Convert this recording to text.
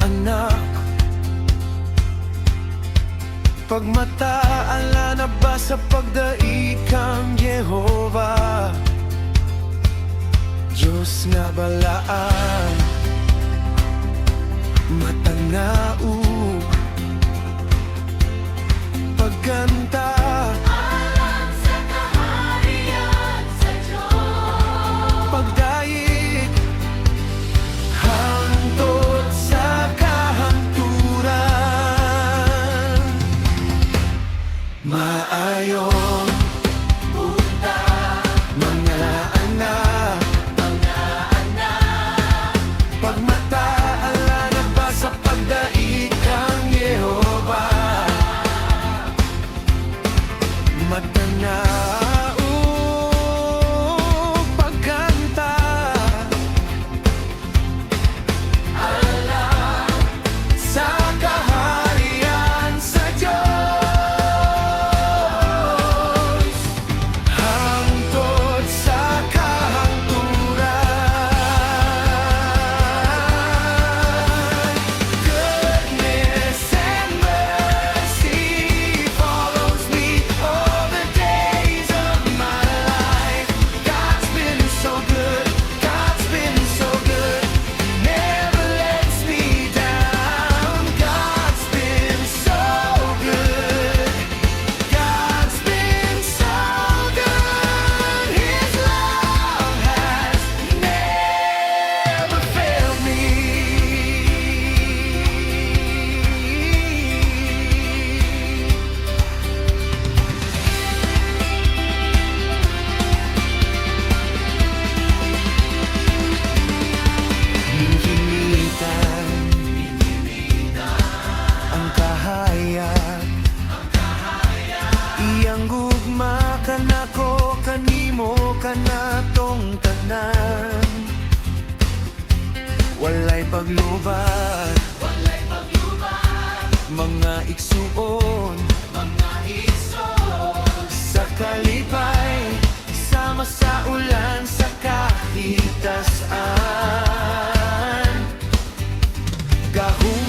anak. Pagmataala na ba sa pagdaikang Yehova? Diyos nga balaan, matanao, pagkanta alang sa kaharian sa Diyos. pagdaig hangtod sa kahanturan. Maayong Punta, mga anak, pagmataala na ba sa pagdaikang Yehova? Matanao, pagkanta sa kaharian sa Diyos, hangtod sa kahanturan. Goodness and mercy follows me all the days of my life. God's been so good, God's been so good, never lets me down. God's been so good, God's been so good. His love has never failed me. Hinihitan ang kahayag, iyang gugma ka na ko, kanimo ka na tong tanan. Walay paglubat, mga igsuon, sa kalipay, sama sa ulan, sa kahitasan. Gahum